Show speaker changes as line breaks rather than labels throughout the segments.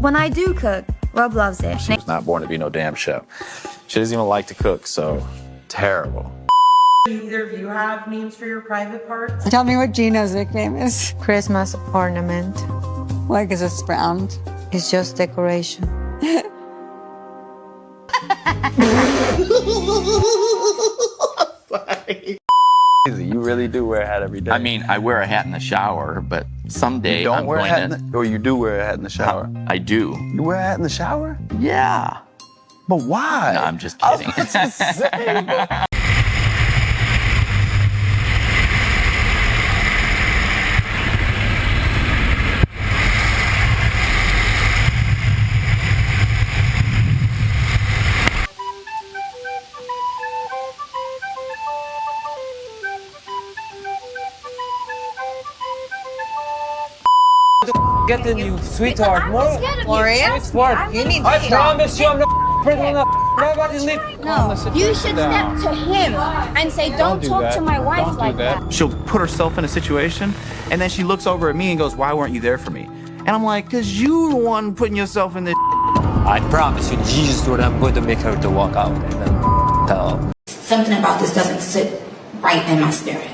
When I do cook, Rob loves it.
She was not born to be no damn chef. She doesn't even like to cook, so terrible.
Either of you have names for your private parts?
Tell me what Gino's nickname is.
Christmas ornament.
Why? Because it's round.
It's just decoration.
You really do wear a hat every day.
I mean, I wear a hat in the shower, but someday
you don't
I'm
wear a
going
hat
to...
or you do wear a hat in the shower?
I do.
You wear a hat in the shower?
Yeah.
But why?
No, I'm just kidding.
Get in, you sweetheart.
Florian,
Sweetheart.
you need
I promise you I'm not bringing up. Nobody leave.
No, you should step to him and say, don't talk to my wife like that.
She'll put herself in a situation, and then she looks over at me and goes, why weren't you there for me? And I'm like, because you the one putting yourself in this.
I promise you, Jesus, Lord, I'm going to make her to walk out and then tell.
Something about this doesn't sit right in my spirit.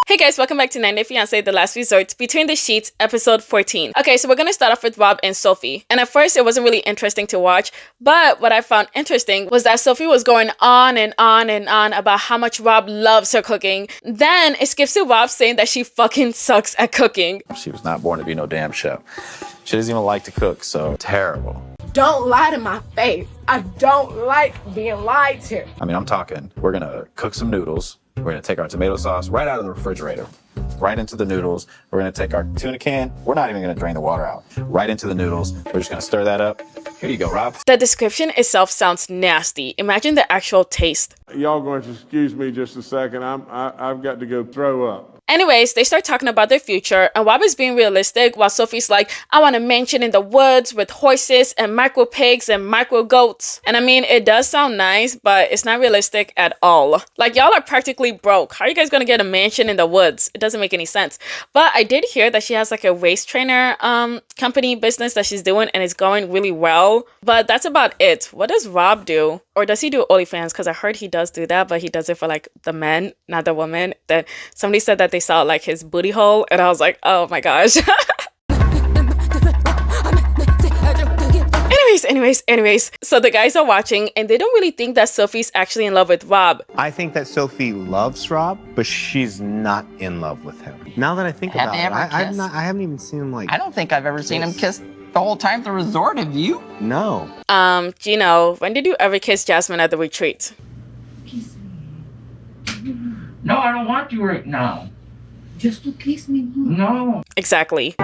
Hey guys, welcome back to 90 Day Fiance, The Last Resort, Between the Sheets, episode 14. Okay, so we're gonna start off with Rob and Sophie. And at first, it wasn't really interesting to watch, but what I found interesting was that Sophie was going on and on and on about how much Rob loves her cooking. Then it skips to Rob saying that she fucking sucks at cooking.
She was not born to be no damn chef. She doesn't even like to cook, so terrible.
Don't lie to my face. I don't like being lied to.
I mean, I'm talking, we're gonna cook some noodles. We're gonna take our tomato sauce right out of the refrigerator, right into the noodles. We're gonna take our tuna can. We're not even gonna drain the water out. Right into the noodles. We're just gonna stir that up. Here you go, Rob.
The description itself sounds nasty. Imagine the actual taste.
Y'all going to excuse me just a second. I've got to go throw up.
Anyways, they start talking about their future, and Rob is being realistic while Sophie's like, I want a mansion in the woods with horses and micro pigs and micro goats. And I mean, it does sound nice, but it's not realistic at all. Like, y'all are practically broke. How are you guys gonna get a mansion in the woods? It doesn't make any sense. But I did hear that she has like a race trainer company business that she's doing, and it's going really well. But that's about it. What does Rob do? Or does he do OnlyFans? Because I heard he does do that, but he does it for like the men, not the women. Then somebody said that they saw like his booty hole, and I was like, oh my gosh. anyways, so the guys are watching, and they don't really think that Sophie's actually in love with Rob.
I think that Sophie loves Rob, but she's not in love with him. Now that I think about it, I haven't even seen him like.
I don't think I've ever seen him kiss the whole time at the resort. Have you?
No.
Gino, when did you ever kiss Jasmine at the retreat?
No, I don't want you right now.
Just to kiss me.
No.
Exactly.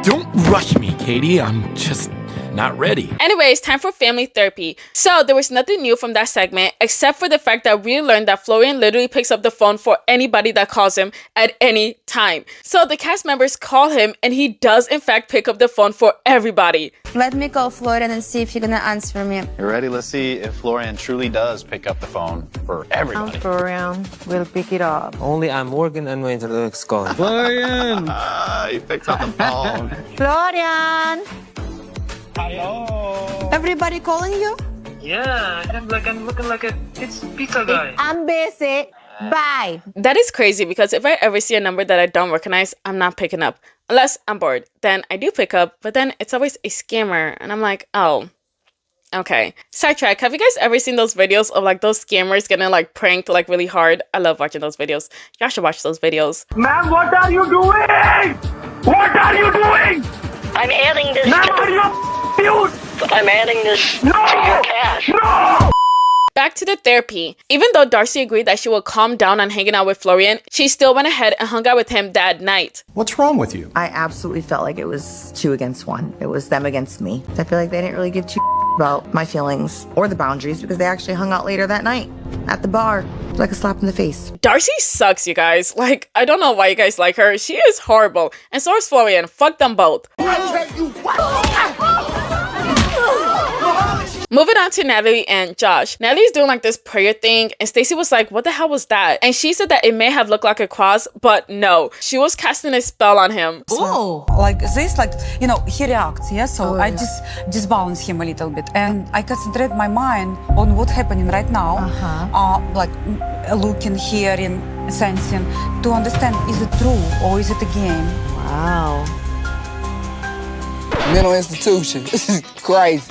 Don't rush me, Katie. I'm just not ready.
Anyways, time for family therapy. So there was nothing new from that segment except for the fact that we learned that Florian literally picks up the phone for anybody that calls him at any time. So the cast members call him, and he does in fact pick up the phone for everybody.
Let me call Florian and see if you're gonna answer me.
You ready? Let's see if Florian truly does pick up the phone for everybody.
Florian will pick it up.
Only I'm Morgan and Wayne Looks calling.
Florian!
He picks up the phone.
Florian!
Hello!
Everybody calling you?
Yeah, I'm looking like it's pizza guy.
I'm busy. Bye.
That is crazy, because if I ever see a number that I don't recognize, I'm not picking up. Unless I'm bored. Then I do pick up, but then it's always a scammer. And I'm like, oh, okay. Sidetrack, have you guys ever seen those videos of like those scammers getting like pranked like really hard? I love watching those videos. Y'all should watch those videos.
Ma'am, what are you doing? What are you doing?
I'm adding this.
Ma'am, are you
I'm adding this to your cash.
No!
Back to the therapy. Even though Darcey agreed that she would calm down on hanging out with Florian, she still went ahead and hung out with him that night.
What's wrong with you?
I absolutely felt like it was 2 against 1. It was them against me. I feel like they didn't really give 2 about my feelings or the boundaries, because they actually hung out later that night at the bar. Like a slap in the face.
Darcey sucks, you guys. Like, I don't know why you guys like her. She is horrible. And so is Florian. Fuck them both. Moving on to Natalie and Josh. Natalie's doing like this prayer thing, and Stacey was like, what the hell was that? And she said that it may have looked like a cross, but no. She was casting a spell on him.
Oh, like this, like, you know, he reacts, yeah? So I just disbalance him a little bit. And I concentrate my mind on what's happening right now. Like looking, hearing, sensing, to understand, is it true or is it a game?
Wow.
Mental institution. This is crazy.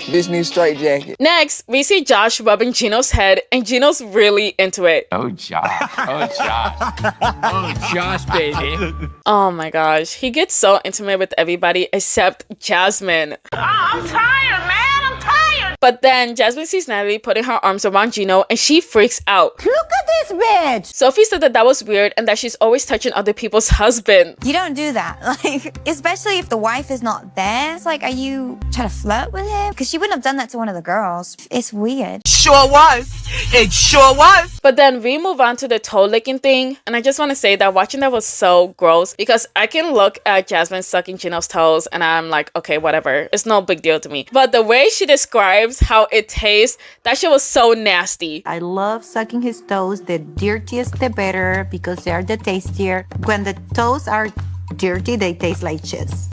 Bitch needs straight jacket.
Next, we see Josh rubbing Gino's head, and Gino's really into it.
Oh, Josh. Oh, Josh. Oh, Josh, baby.
Oh my gosh. He gets so intimate with everybody except Jasmine.
I'm tired, man. I'm tired.
But then Jasmine sees Natalie putting her arms around Gino, and she freaks out.
Look at this bitch!
Sophie said that was weird and that she's always touching other people's husband.
You don't do that. Like, especially if the wife is not there. It's like, are you trying to flirt with him? Because she wouldn't have done that to one of the girls. It's weird.
Sure was. It sure was.
But then we move on to the toe licking thing. And I just want to say that watching that was so gross because I can look at Jasmine sucking Gino's toes and I'm like, okay, whatever. It's no big deal to me. But the way she describes how it tastes, that shit was so nasty.
I love sucking his toes. The dirtiest, the better, because they are the tastier. When the toes are dirty, they taste like cheese.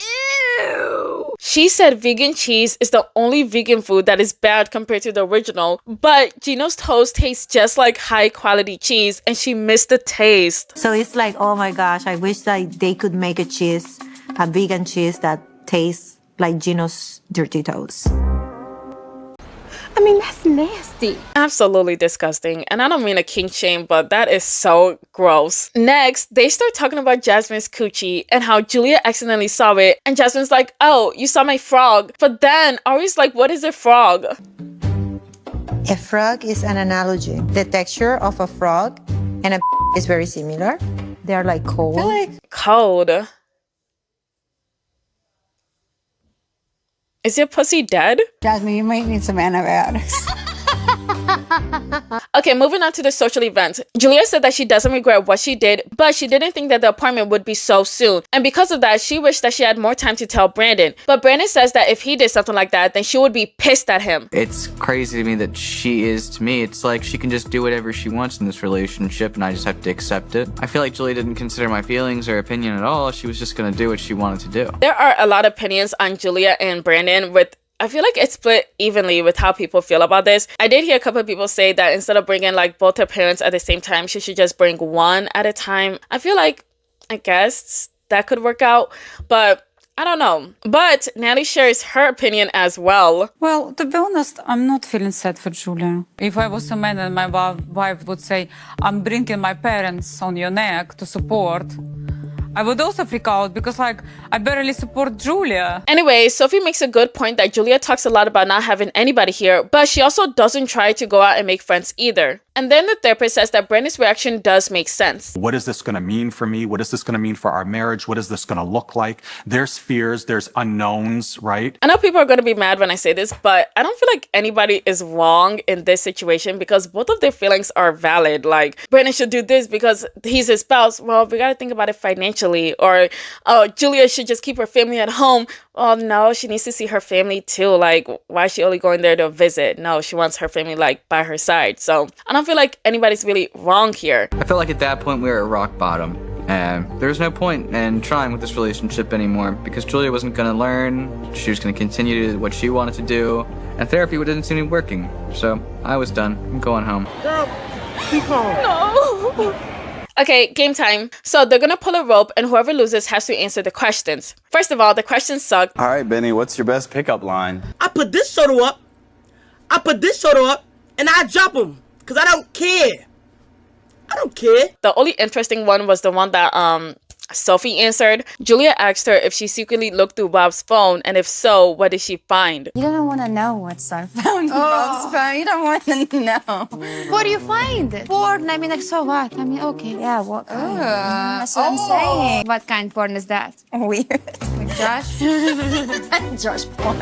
She said vegan cheese is the only vegan food that is bad compared to the original, but Gino's toast tastes just like high quality cheese and she missed the taste.
So it's like, oh my gosh, I wish that they could make a cheese, a vegan cheese that tastes like Gino's dirty toes.
I mean, that's nasty.
Absolutely disgusting. And I don't mean a kink shame, but that is so gross. Next, they start talking about Jasmine's coochie and how Julia accidentally saw it. And Jasmine's like, oh, you saw my frog. But then Ari's like, what is a frog?
A frog is an analogy. The texture of a frog and a is very similar. They're like cold.
Cold. Is your pussy dead?
Jasmine, you might need some antibiotics.
Okay, moving on to the social event. Julia said that she doesn't regret what she did, but she didn't think that the appointment would be so soon. And because of that, she wished that she had more time to tell Brandon. But Brandon says that if he did something like that, then she would be pissed at him.
It's crazy to me that she is to me. It's like she can just do whatever she wants in this relationship and I just have to accept it. I feel like Julia didn't consider my feelings or opinion at all. She was just gonna do what she wanted to do.
There are a lot of opinions on Julia and Brandon with I feel like it's split evenly with how people feel about this. I did hear a couple of people say that instead of bringing like both her parents at the same time, she should just bring one at a time. I feel like, I guess that could work out, but I don't know. But Natalie shares her opinion as well.
Well, to be honest, I'm not feeling sad for Julia. If I was a man and my wife would say, I'm bringing my parents on your neck to support, I would also freak out because, like, I barely support Julia.
Anyway, Sophie makes a good point that Julia talks a lot about not having anybody here, but she also doesn't try to go out and make friends either. And then the therapist says that Brandon's reaction does make sense.
What is this going to mean for me? What is this going to mean for our marriage? What is this going to look like? There's fears, there's unknowns, right?
I know people are going to be mad when I say this, but I don't feel like anybody is wrong in this situation because both of their feelings are valid. Like, Brandon should do this because he's his spouse. Well, we got to think about it financially. Or, oh, Julia should just keep her family at home. Oh, no, she needs to see her family too. Like, why is she only going there to visit? No, she wants her family, like, by her side. So I don't feel like anybody's really wrong here.
I felt like at that point we were at rock bottom. And there was no point in trying with this relationship anymore because Julia wasn't going to learn. She was going to continue to do what she wanted to do. And therapy didn't seem to be working. So I was done. I'm going home.
Girl, keep home.
No. Okay, game time. So they're gonna pull a rope and whoever loses has to answer the questions. First of all, the questions suck.
All right, Benny, what's your best pickup line?
I put this shoulder up, I put this shoulder up, and I drop him, because I don't care. I don't care.
The only interesting one was the one that Sophie answered. Julia asked her if she secretly looked through Bob's phone, and if so, what did she find?
You don't want to know what's I found in Bob's phone. You don't want to know.
What do you find?
Porn. I mean, like, so what? I mean, okay. Yeah, what kind? That's what I'm saying.
What kind of porn is that?
Weird.
Like Josh?
Josh porn.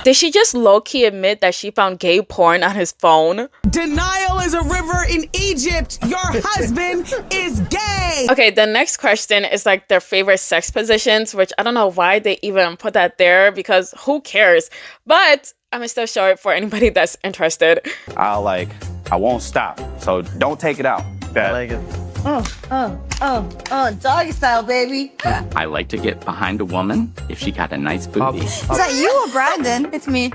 Did she just low-key admit that she found gay porn on his phone?
Denial is a river in Egypt. Your husband is gay.
Okay, the next question is like their favorite sex positions, which I don't know why they even put that there because who cares? But I'm still show it for anybody that's interested.
I won't stop. So don't take it out. Okay?
Doggy style, baby.
I like to get behind a woman if she got a nice booty.
Is that you or Brandon? It's me.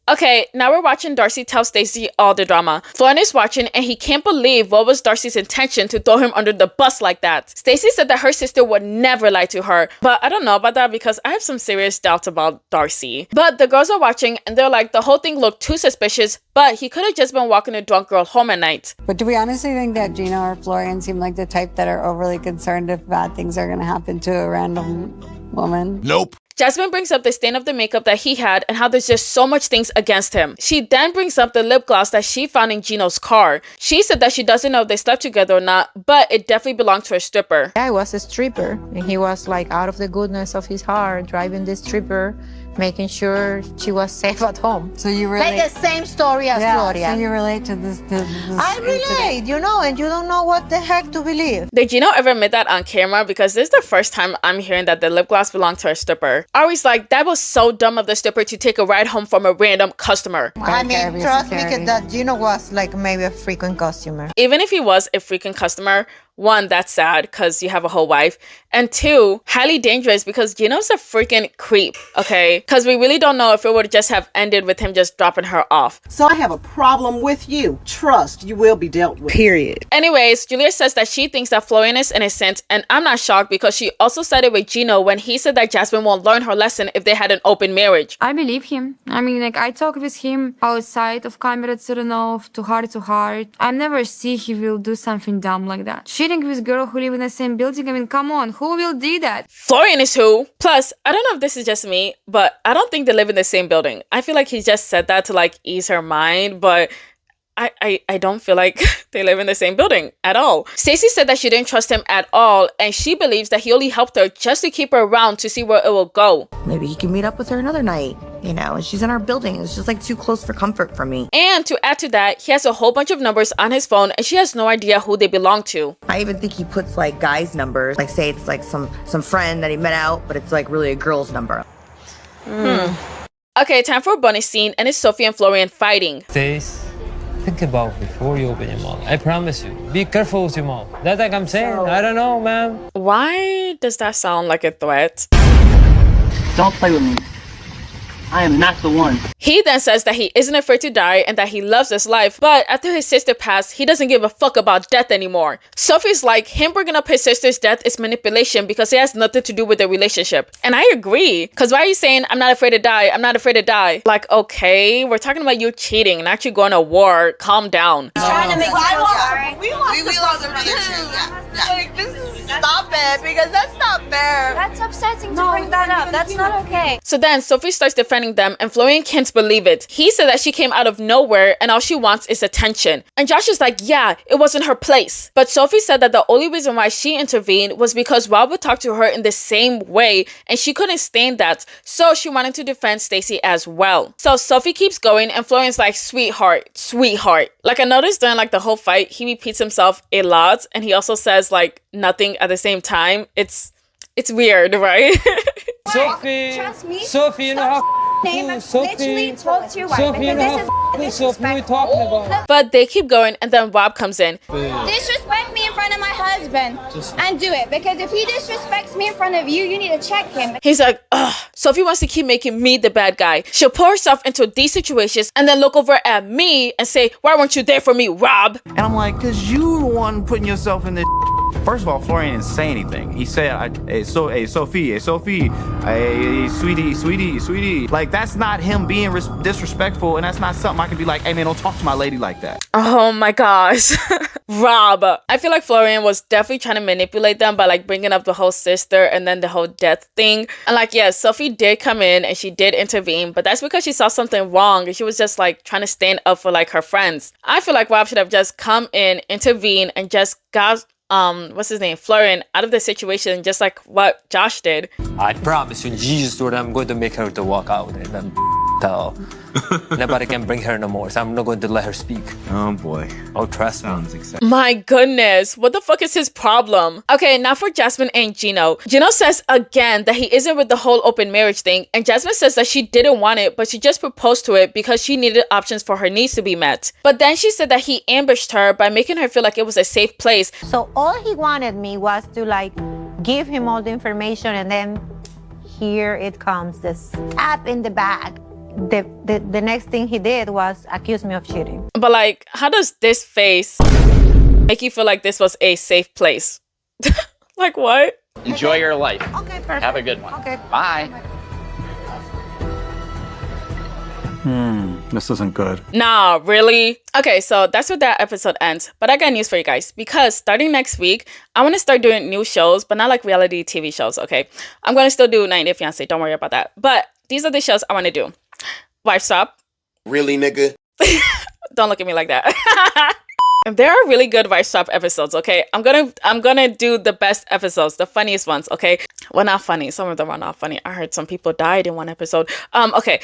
Okay, now we're watching Darcey tell Stacey all the drama. Florian is watching and he can't believe what was Darcey's intention to throw him under the bus like that. Stacey said that her sister would never lie to her, but I don't know about that because I have some serious doubts about Darcey. But the girls are watching and they're like, the whole thing looked too suspicious, but he could have just been walking a drunk girl home at night.
But do we honestly think that Gino or Florian seem like the type that are overly concerned if bad things are going to happen to a random woman?
Nope.
Jasmine brings up the stain of the makeup that he had and how there's just so much things against him. She then brings up the lip gloss that she found in Gino's car. She said that she doesn't know if they slept together or not, but it definitely belonged to a stripper.
I was a stripper, and he was like out of the goodness of his heart, driving this stripper, making sure she was safe at home.
So you relate?
Like the same story as Florian.
So you relate to this
I relate, you know, and you don't know what the heck to believe.
Did Gino ever admit that on camera? Because this is the first time I'm hearing that the lip gloss belonged to a stripper. Ari's like, that was so dumb of the stripper to take a ride home from a random customer.
I mean, trust me that Gino was like maybe a frequent customer.
Even if he was a freaking customer, one, that's sad because you have a whole wife. And two, highly dangerous because Gino's a freaking creep, okay? Because we really don't know if it would just have ended with him just dropping her off.
So I have a problem with you. Trust, you will be dealt with. Period.
Anyways, Julia says that she thinks that Florian is innocent, and I'm not shocked because she also sided with Gino when he said that Jasmine won't learn her lesson if they had an open marriage.
I believe him. I mean, like, I talked with him outside of camera, to heart. I never see he will do something dumb like that. Cheating with girl who live in the same building, I mean, come on, who will do that?
Florian is who? Plus, I don't know if this is just me, but I don't think they live in the same building. I feel like he just said that to like ease her mind, but I don't feel like they live in the same building at all. Stacey said that she didn't trust him at all, and she believes that he only helped her just to keep her around to see where it will go.
Maybe he can meet up with her another night, you know, and she's in our building. It's just like too close for comfort for me.
And to add to that, he has a whole bunch of numbers on his phone, and she has no idea who they belong to.
I even think he puts like guys' numbers, like say it's like some friend that he met out, but it's like really a girl's number.
Okay, time for a bonus scene, and it's Sophie and Florian fighting.
Stace, think about it before you open your mouth. I promise you. Be careful with your mouth. That's like I'm saying. I don't know, man.
Why does that sound like a threat?
Don't play with me. I am not the one.
He then says that he isn't afraid to die and that he loves his life, but after his sister passed, he doesn't give a fuck about death anymore. Sophie's like, him bringing up his sister's death is manipulation because it has nothing to do with the relationship. And I agree, because why are you saying, I'm not afraid to die, I'm not afraid to die? Like, okay, we're talking about you cheating and actually going to war. Calm down.
Trying to make
We lost a brother too. Like, this is stop it, because that's not fair.
That's upsetting to bring that up. That's not okay.
So then Sophie starts defending them and Florian can't believe it. He said that she came out of nowhere and all she wants is attention. And Josh is like, yeah, it wasn't her place. But Sophie said that the only reason why she intervened was because Rob would talk to her in the same way and she couldn't stand that. So she wanted to defend Stacey as well. So Sophie keeps going and Florian's like, sweetheart, sweetheart. Like I noticed during like the whole fight, he repeats himself a lot and he also says like nothing at the same time. It's weird, right?
Sophie,
Trust me.
Sophie, you know how
Name and
Sophie,
literally talk to your wife
Sophie, you know
because this is
Sophie, what are we talking about?
But they keep going and then Rob comes in.
disrespect me in front of my husband and do it, because if he disrespects me in front of you, you need to check him.
He's like, ugh, Sophie wants to keep making me the bad guy. She'll pour herself into these situations and then look over at me and say, why weren't you there for me, Rob?
And I'm like, cause you the one putting yourself in this. First of all, Florian didn't say anything. He said, hey, Sophie, hey, sweetie. Like, that's not him being disrespectful, and that's not something I can be like, hey, man, don't talk to my lady like that.
Oh my gosh. Rob. I feel like Florian was definitely trying to manipulate them by like bringing up the whole sister and then the whole death thing. And like, yeah, Sophie did come in and she did intervene, but that's because she saw something wrong and she was just like trying to stand up for like her friends. I feel like Rob should have just come in, intervene, and just got what's his name, Florian, out of the situation, just like what Josh did.
I promise you, Jesus, Lord, I'm going to make her to walk out and then tell. Nobody can bring her no more, so I'm not going to let her speak.
Oh boy.
Oh, trust me.
Sounds exciting.
My goodness, what the fuck is his problem? Okay, now for Jasmine and Gino. Gino says again that he isn't with the whole open marriage thing, and Jasmine says that she didn't want it, but she just proposed to it because she needed options for her needs to be met. But then she said that he ambushed her by making her feel like it was a safe place.
So all he wanted me was to like give him all the information, and then here it comes, the stab in the back. The next thing he did was accuse me of cheating.
But like, how does this face make you feel like this was a safe place? Like what?
Enjoy your life.
Okay, perfect.
Have a good one.
Okay.
Bye.
This isn't good.
Nah, really? Okay, so that's where that episode ends. But I got news for you guys, because starting next week, I want to start doing new shows, but not like reality TV shows, okay? I'm going to still do 90 Day Fiance. Don't worry about that. But these are the shows I want to do. Wife Swap.
Really, nigga?
Don't look at me like that. There are really good Wife Swap episodes, okay? I'm gonna do the best episodes, the funniest ones, okay? Well, not funny. Some of them are not funny. I heard some people died in one episode. Okay.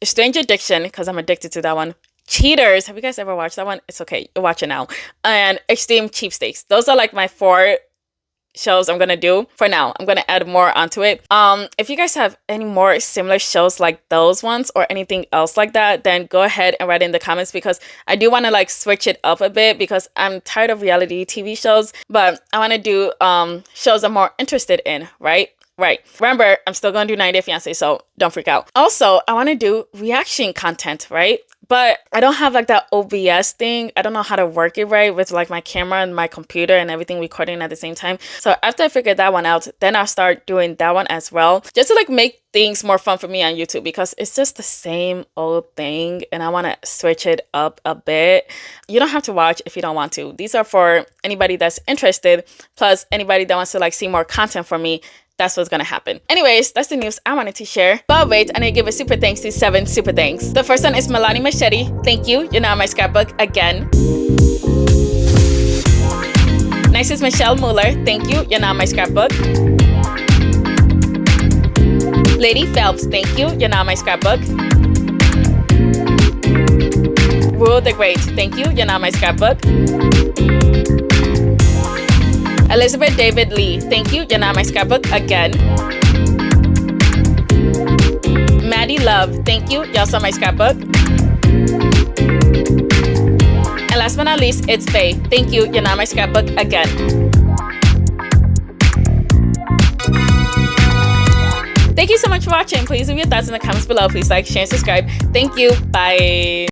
Strange Addiction, because I'm addicted to that one. Cheaters. Have you guys ever watched that one? It's okay. You watch it now. And Extreme Cheapstakes. Those are like my 4 shows I'm gonna do for now. I'm gonna add more onto it. If you guys have any more similar shows like those ones or anything else like that, then go ahead and write in the comments, because I do want to like switch it up a bit, because I'm tired of reality TV shows, but I want to do shows I'm more interested in, right? Remember, I'm still gonna do 90 Day Fiance, so don't freak out. Also, I want to do reaction content, right? But I don't have like that OBS thing. I don't know how to work it right with like my camera and my computer and everything recording at the same time. So after I figure that one out, then I'll start doing that one as well, just to like make things more fun for me on YouTube, because it's just the same old thing and I want to switch it up a bit. You don't have to watch if you don't want to. These are for anybody that's interested, plus anybody that wants to like see more content from me. That's what's gonna happen. Anyways, that's the news I wanted to share. But wait, I need to give a super thanks to 7 super thanks. The first one is Melanie Machete. Thank you. You're now on my scrapbook again. Next is Michelle Mueller. Thank you. You're now on my scrapbook. Lady Phelps. Thank you. You're now on my scrapbook. Rule the Great. Thank you. You're now on my scrapbook. Elizabeth David Lee, thank you. You're now on my scrapbook again. Maddie Love, thank you. You're also on my scrapbook. And last but not least, it's Faye. Thank you. You're now on my scrapbook again. Thank you so much for watching. Please leave your thoughts in the comments below. Please like, share, and subscribe. Thank you. Bye.